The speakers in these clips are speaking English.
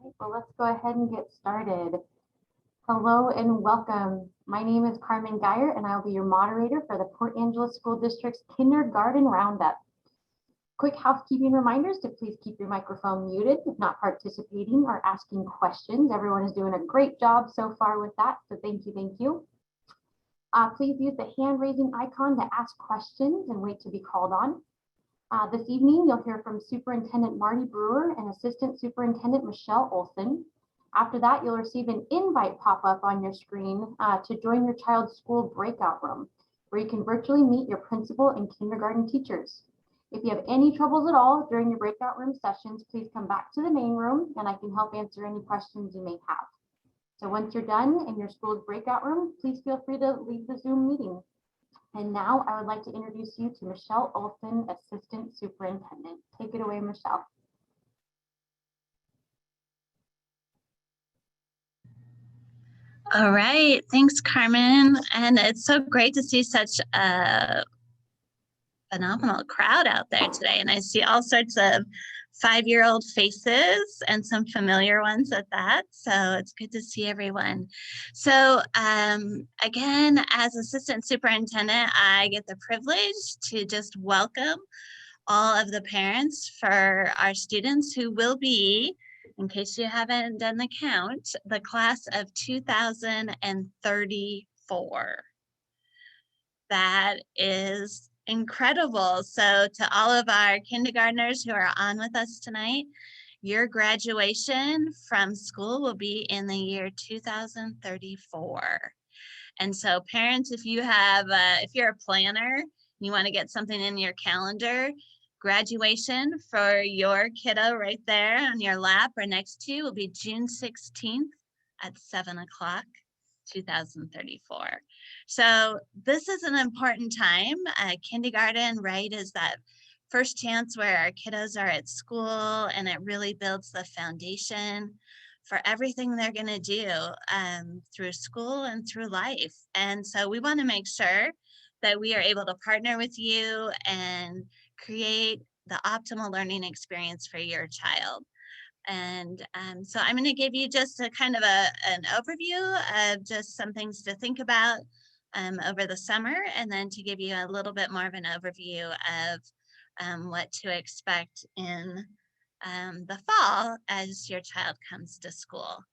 right, well, let's go ahead and get started. Hello and welcome. My name is Carmen Geyer, and I'll be your moderator for the Port Angeles School District's Kindergarten Roundup. Quick housekeeping reminders to please keep your microphone muted if not participating or asking questions. Everyone is doing a great job so far with that, so thank you, thank you. Please use the hand raising icon to ask questions and wait to be called on. This evening, you'll hear from Superintendent Marty Brewer and Assistant Superintendent Michelle Olson. After that, you'll receive an invite pop up on your screen to join your child's school breakout room, where you can virtually meet your principal and kindergarten teachers. If you have any troubles at all during your breakout room sessions, please come back to the main room and I can help answer any questions you may have. So once you're done in your school's breakout room, please feel free to leave the Zoom meeting. And now I would like to introduce you to Michelle Olson, Assistant Superintendent. Take it away, Michelle. All right, thanks, Carmen. And it's so great to see such a phenomenal crowd out there today. And I see all sorts of 5-year-old faces and some familiar ones at that. So it's good to see everyone. So again, as Assistant Superintendent, I get the privilege to just welcome all of the parents for our students who will be, in case you haven't done the count, the class of 2034. That is incredible. So to all of our kindergartners who are on with us tonight, your graduation from school will be in the year 2034. And so parents, if you have, if you're a planner, you want to get something in your calendar, graduation for your kiddo right there on your lap or next to you will be June 16th at 7 o'clock, 2034. So this is an important time. Kindergarten, right, is that first chance where our kiddos are at school, and it really builds the foundation for everything they're going to do through school and through life. And so we want to make sure that we are able to partner with you and create the optimal learning experience for your child. And so I'm going to give you just a kind of an overview of just some things to think about over the summer, and then to give you a little bit more of an overview of what to expect in the fall as your child comes to school.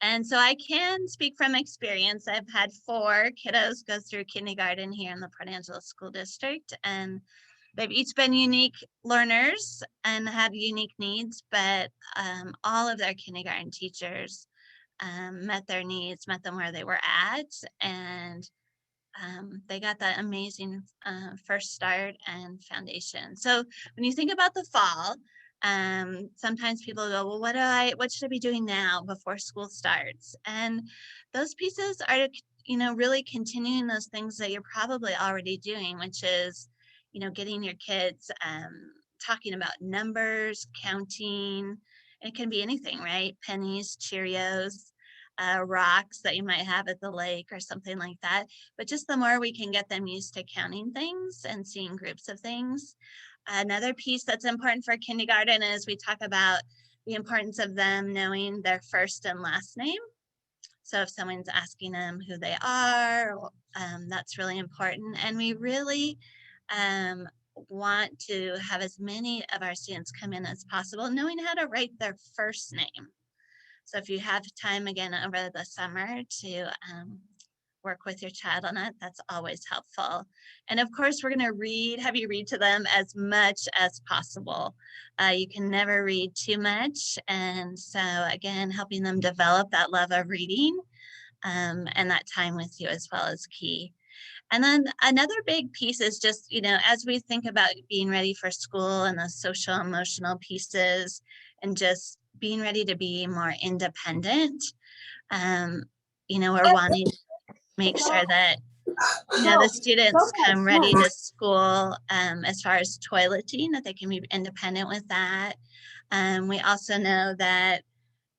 And so I can speak from experience. I've had 4 kiddos go through kindergarten here in the Port Angeles School District, and they've each been unique learners and had unique needs, but all of their kindergarten teachers met their needs, met them where they were at, and they got that amazing first start and foundation. So when you think about the fall, sometimes people go, well, what should I be doing now before school starts? And those pieces are, really continuing those things that you're probably already doing, which is, getting your kids talking about numbers, counting. It can be anything, right? Pennies, Cheerios, rocks that you might have at the lake or something like that. But just the more we can get them used to counting things and seeing groups of things. Another piece that's important for kindergarten is we talk about the importance of them knowing their first and last name. So if someone's asking them who they are, that's really important. And we really want to have as many of our students come in as possible knowing how to write their first name. So if you have time again over the summer to work with your child on it, that's always helpful. And of course, we're going to have you read to them as much as possible. You can never read too much. And so again, helping them develop that love of reading and that time with you as well is key. And then another big piece is just, as we think about being ready for school and the social emotional pieces and just being ready to be more independent, we're wanting to make sure that the students come ready to school as far as toileting, that they can be independent with that. We also know that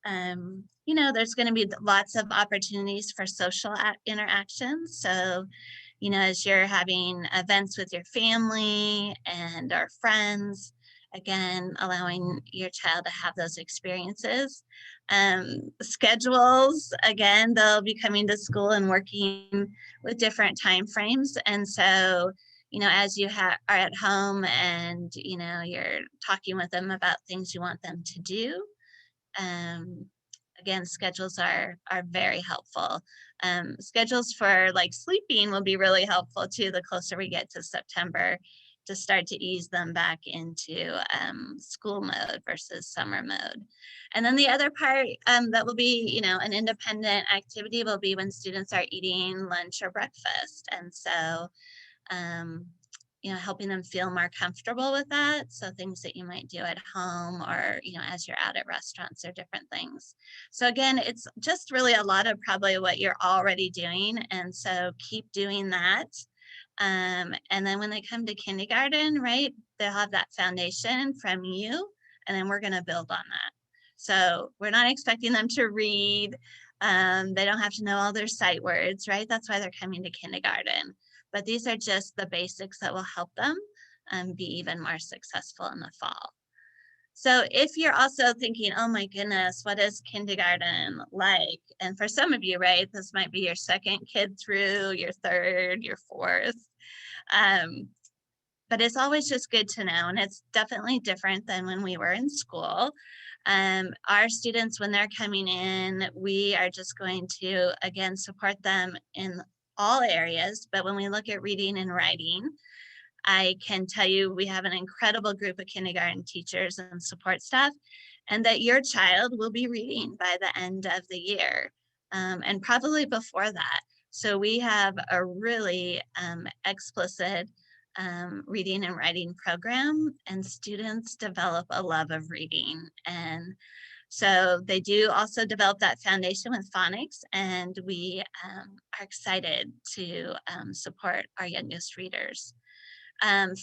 there's going to be lots of opportunities for social interactions. So as you're having events with your family and our friends, again, allowing your child to have those experiences. Schedules, again, they'll be coming to school and working with different time frames. And so, you know, as you are at home and, you know, you're talking with them about things you want them to do, again, schedules are very helpful. Schedules for like sleeping will be really helpful too, the closer we get to September, to start to ease them back into school mode versus summer mode. And then the other part that will be, you know, an independent activity will be when students are eating lunch or breakfast. And so, you know, helping them feel more comfortable with that. So things that you might do at home or, you know, as you're out at restaurants or different things. So again, it's just really a lot of probably what you're already doing. And so keep doing that. And then when they come to kindergarten, right, they'll have that foundation from you, and then we're going to build on that. So we're not expecting them to read. They don't have to know all their sight words, right? That's why they're coming to kindergarten. But these are just the basics that will help them be even more successful in the fall. So if you're also thinking, oh my goodness, what is kindergarten like? And for some of you, right, this might be your second kid through, your third, your fourth. But it's always just good to know. And it's definitely different than when we were in school. Our students, when they're coming in, we are just going to, again, support them in all areas. But when we look at reading and writing, I can tell you we have an incredible group of kindergarten teachers and support staff, and that your child will be reading by the end of the year, and probably before that. So we have a really explicit reading and writing program, and students develop a love of reading. And so they do also develop that foundation with phonics, and we are excited to support our youngest readers.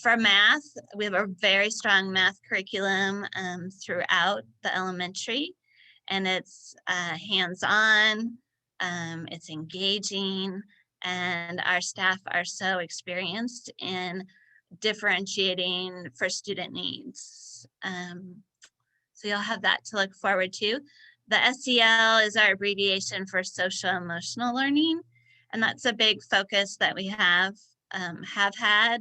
For math, we have a very strong math curriculum throughout the elementary, and it's hands-on, it's engaging, and our staff are so experienced in differentiating for student needs. So you'll have that to look forward to. The SEL is our abbreviation for social emotional learning, and that's a big focus that we have had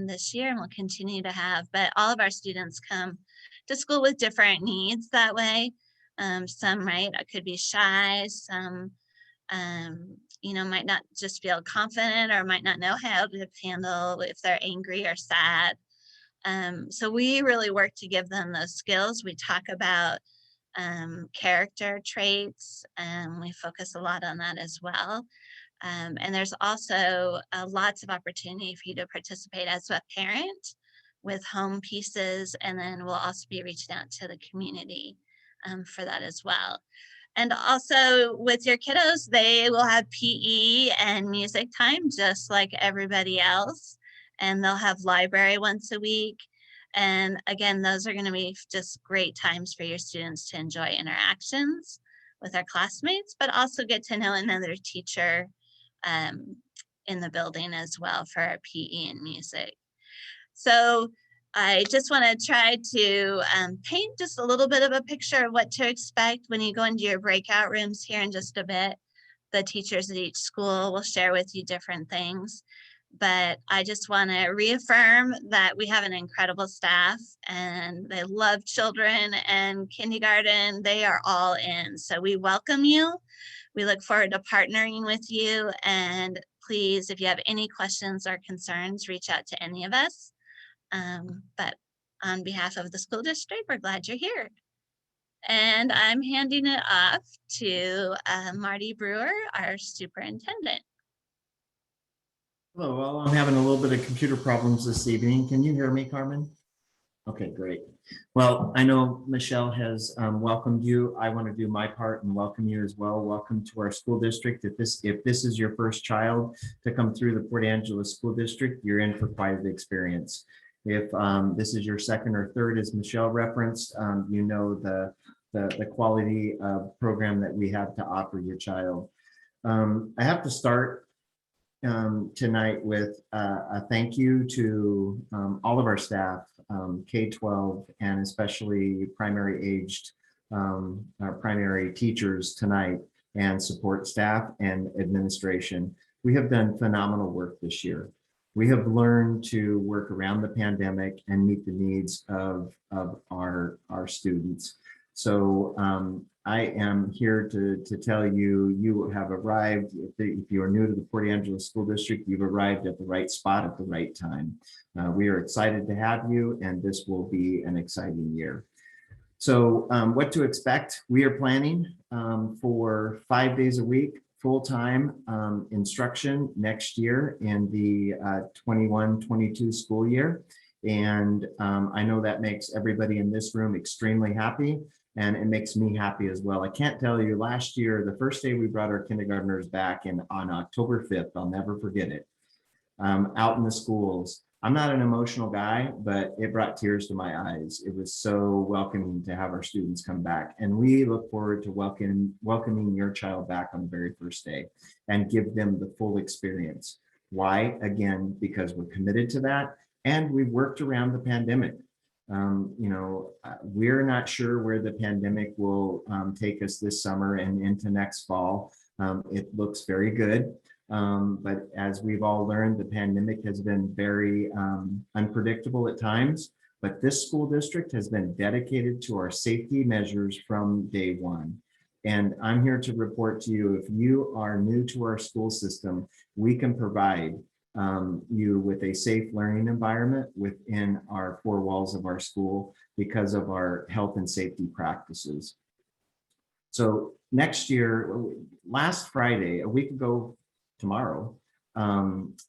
this year and will continue to have. But all of our students come to school with different needs that way. Some, right, could be shy, some you know, might not just feel confident or might not know how to handle if they're angry or sad. So we really work to give them those skills. We talk about character traits, and we focus a lot on that as well. And there's also lots of opportunity for you to participate as a parent with home pieces, and then we'll also be reaching out to the community for that as well. And also with your kiddos, they will have PE and music time just like everybody else. And they'll have library once a week. And again, those are going to be just great times for your students to enjoy interactions with our classmates, but also get to know another teacher in the building as well for our PE and music. So I just want to try to paint just a little bit of a picture of what to expect when you go into your breakout rooms here in just a bit. The teachers at each school will share with you different things. But I just want to reaffirm that we have an incredible staff, and they love children and kindergarten. They are all in. So we welcome you. We look forward to partnering with you. And please, if you have any questions or concerns, reach out to any of us. But on behalf of the school district, we're glad you're here. And I'm handing it off to MARTY BREWER, our superintendent. Hello, well, I'm having a little bit of computer problems this evening. Can you hear me, Carmen? Okay, great. Well, I know Michelle has welcomed you. I want to do my part and welcome you as well. Welcome to our school district. If this is your first child to come through the Port Angeles School District, you're in for quite the experience. If this is your second or third, as Michelle referenced, you know the quality of program that we have to offer your child. I have to start tonight with a thank you to all of our staff. K-12 and especially primary aged our primary teachers tonight and support staff and administration. We have done phenomenal work this year. We have learned to work around the pandemic and meet the needs of our students. So I am here to tell you, you have arrived, if you are new to the Port Angeles School District, you've arrived at the right spot at the right time. We are excited to have you, and this will be an exciting year. So what to expect? We are planning for 5 days a week, full-time instruction next year in the 21-22 school year. And I know that makes everybody in this room extremely happy, and it makes me happy as well. I can't tell you, last year, the first day we brought our kindergartners back on October 5th, I'll never forget it, out in the schools. I'm not an emotional guy, but it brought tears to my eyes. It was so welcoming to have our students come back. And we look forward to welcoming your child back on the very first day and give them the full experience. Why? Again, because we're committed to that and we've worked around the pandemic. We're not sure where the pandemic will take us this summer and into next fall. It looks very good. But as we've all learned, the pandemic has been very unpredictable at times, but this school district has been dedicated to our safety measures from day one. And I'm here to report to you, if you are new to our school system, we can provide you with a safe learning environment within our four walls of our school because of our health and safety practices. So next year, last Friday, a week ago tomorrow,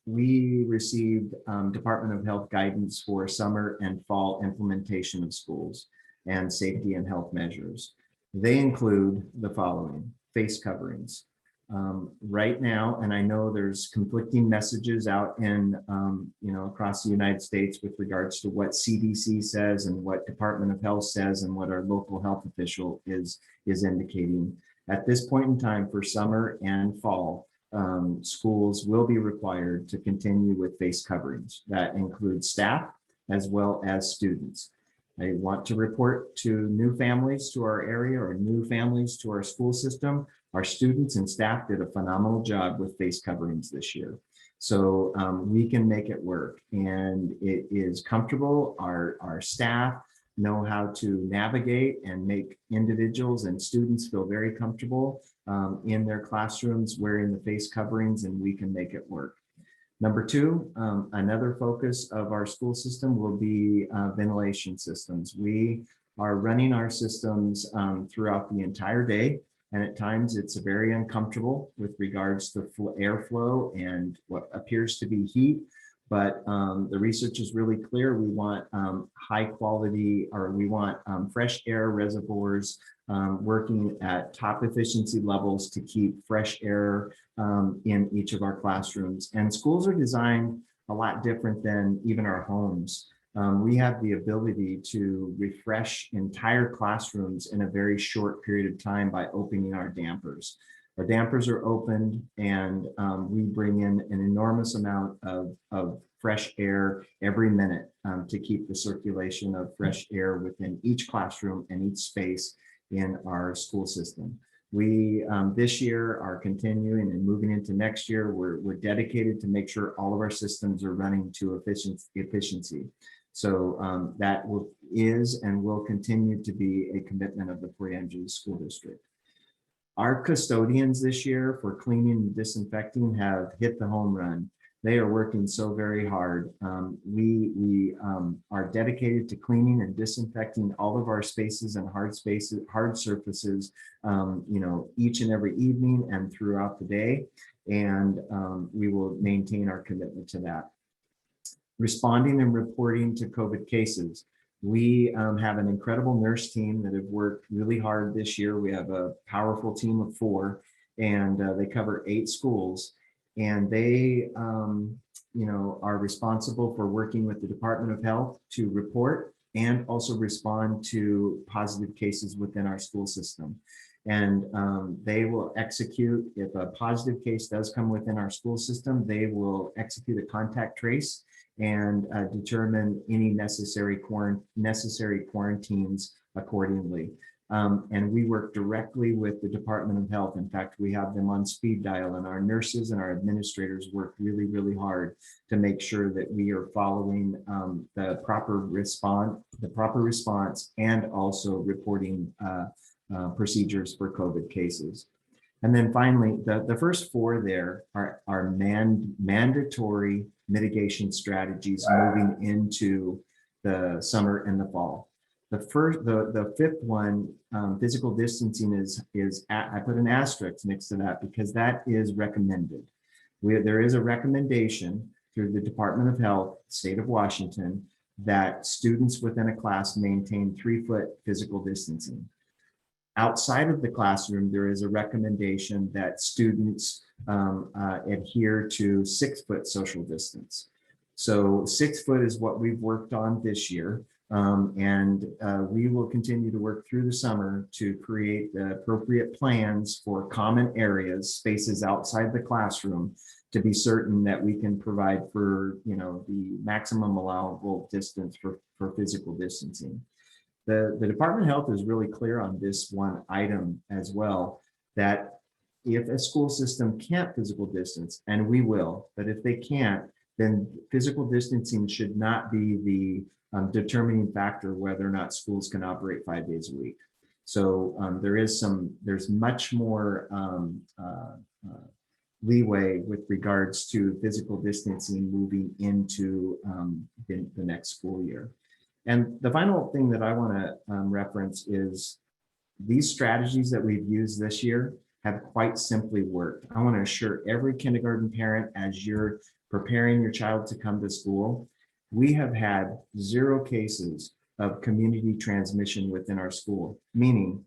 we received Department of Health guidance for summer and fall implementation of schools and safety and health measures. They include the following: face coverings. Right now, and I know there's conflicting messages out in, across the United States with regards to what CDC says and what Department of Health says and what our local health official is indicating. At this point in time, for summer and fall, schools will be required to continue with face coverings. That includes staff as well as students. I want to report to new families to our area or new families to our school system. Our students and staff did a phenomenal job with face coverings this year. So we can make it work, and it is comfortable. Our staff know how to navigate and make individuals and students feel very comfortable in their classrooms wearing the face coverings, and we can make it work. Number two, another focus of our school system will be ventilation systems. We are running our systems throughout the entire day, and at times it's very uncomfortable with regards to airflow and what appears to be heat. But the research is really clear. We want high quality, or we want fresh air reservoirs working at top efficiency levels to keep fresh air in each of our classrooms. And schools are designed a lot different than even our homes. We have the ability to refresh entire classrooms in a very short period of time by opening our dampers. Our dampers are opened, and we bring in an enormous amount of fresh air every minute to keep the circulation of fresh air within each classroom and each space in our school system. We this year are continuing and moving into next year. We're dedicated to make sure all of our systems are running to efficiency. So that is and will continue to be a commitment of the Port Angeles School District. Our custodians this year for cleaning and disinfecting have hit the home run. They are working so very hard. We are dedicated to cleaning and disinfecting all of our spaces and hard surfaces, each and every evening and throughout the day. And we will maintain our commitment to that. Responding and reporting to COVID cases. We have an incredible nurse team that have worked really hard this year. We have a powerful team of 4, and they cover 8 schools. And they, are responsible for working with the Department of Health to report and also respond to positive cases within our school system. And they will execute, if a positive case does come within our school system, they will execute a contact trace and determine any necessary quarantines accordingly. And we work directly with the Department of Health. In fact, we have them on speed dial, and our nurses and our administrators work really, really hard to make sure that we are following the proper response and also reporting procedures for COVID cases. And then finally, the first four there are mandatory mitigation strategies moving into the summer and the fall. The fifth one, physical distancing I put an asterisk next to that because that is recommended. There is a recommendation through the Department of Health, State of Washington, that students within a class maintain 3-foot physical distancing. Outside of the classroom, there is a recommendation that students adhere to 6-foot social distance. So 6 foot is what we've worked on this year. And we will continue to work through the summer to create the appropriate plans for common areas, spaces outside the classroom, to be certain that we can provide for, the maximum allowable distance for physical distancing. The Department of Health is really clear on this one item as well, that if a school system can't physical distance, and we will, but if they can't, then physical distancing should not be the determining factor whether or not schools can operate 5 days a week. So there's much more leeway with regards to physical distancing moving into the next school year. And the final thing that I want to reference is these strategies that we've used this year have quite simply worked. I want to assure every kindergarten parent, as you're preparing your child to come to school, we have had 0 cases of community transmission within our school, meaning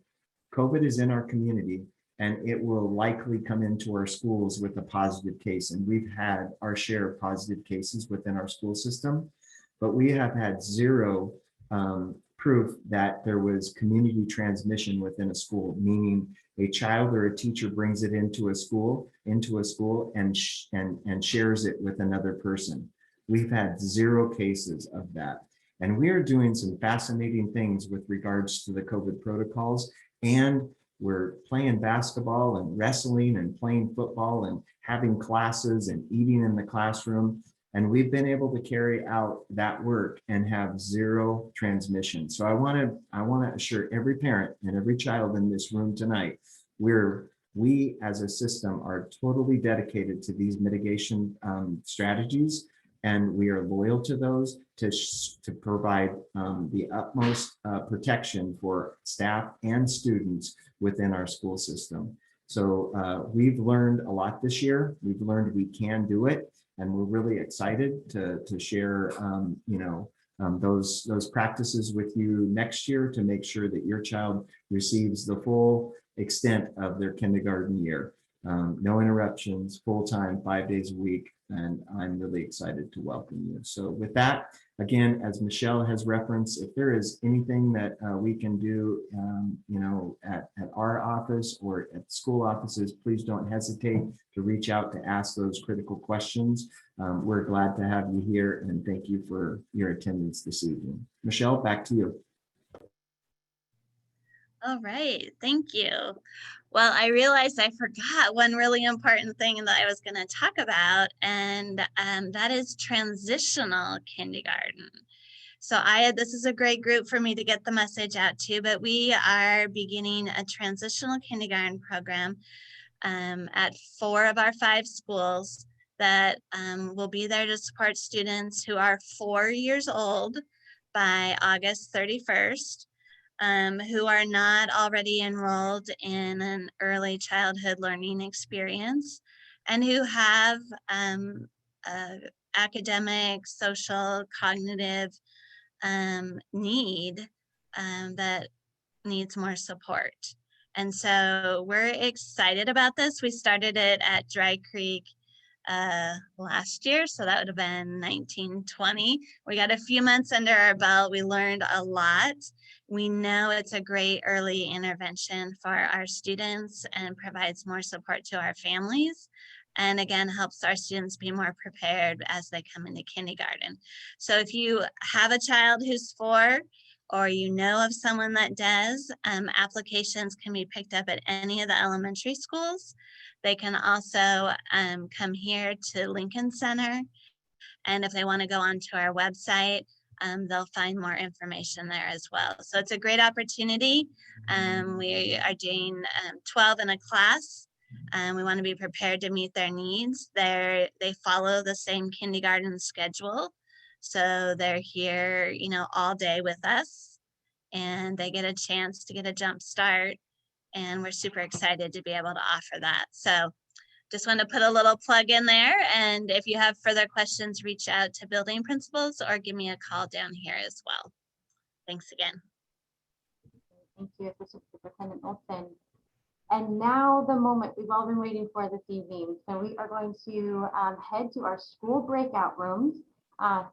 COVID is in our community and it will likely come into our schools with a positive case. And we've had our share of positive cases within our school system, but we have had 0 proof that there was community transmission within a school, meaning a child or a teacher brings it into a school and shares it with another person. We've had 0 cases of that. And we are doing some fascinating things with regards to the COVID protocols. And we're playing basketball and wrestling and playing football and having classes and eating in the classroom. And we've been able to carry out that work and have 0 transmission. So I want to assure every parent and every child in this room tonight, we as a system are totally dedicated to these mitigation strategies, and we are loyal to those to provide the utmost protection for staff and students within our school system. So we've learned a lot this year. We've learned we can do it. And we're really excited to share, those practices with you next year to make sure that your child receives the full extent of their kindergarten year. No interruptions, full-time, 5 days a week, and I'm really excited to welcome you. So with that, again, as Michelle has referenced, if there is anything that we can do, at our office or at school offices, please don't hesitate to reach out to ask those critical questions. We're glad to have you here, and thank you for your attendance this evening. Michelle, back to you. All right, thank you. Well, I realized I forgot one really important thing that I was going to talk about, and that is transitional kindergarten. So this is a great group for me to get the message out to, but we are beginning a transitional kindergarten program at 4 of our 5 schools that will be there to support students who are 4 years old by August 31st. Who are not already enrolled in an early childhood learning experience, and who have academic, social, cognitive need that needs more support. And so we're excited about this. We started it at Dry Creek last year, so that would have been 1920. We got a few months under our belt. We learned a lot. We know it's a great early intervention for our students and provides more support to our families. and again, helps our students be more prepared as they come into kindergarten. So if you have a child who's 4, or you know of someone that does, applications can be picked up at any of the elementary schools. They can also come here to Lincoln Center. And if they want to go onto our website, they'll find more information there as well. So it's a great opportunity. We are doing 12 in a class. We want to be prepared to meet their needs. They follow the same kindergarten schedule. So they're here, you know, all day with us, and they get a chance to get a jump start. And we're super excited to be able to offer that. So just want to put a little plug in there. And if you have further questions, reach out to building principals or give me a call down here as well. Thanks again. Thank you, Assistant Superintendent Olson. And now the moment we've all been waiting for this evening. So we are going to head to our school breakout rooms.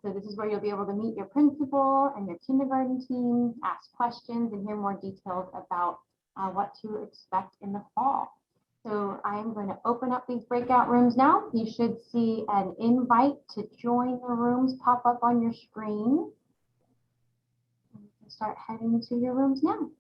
So this is where you'll be able to meet your principal and your kindergarten team, ask questions, and hear more details about what to expect in the fall. So I'm going to open up these breakout rooms now. You should see an invite to join the rooms pop up on your screen. You can start heading to your rooms now.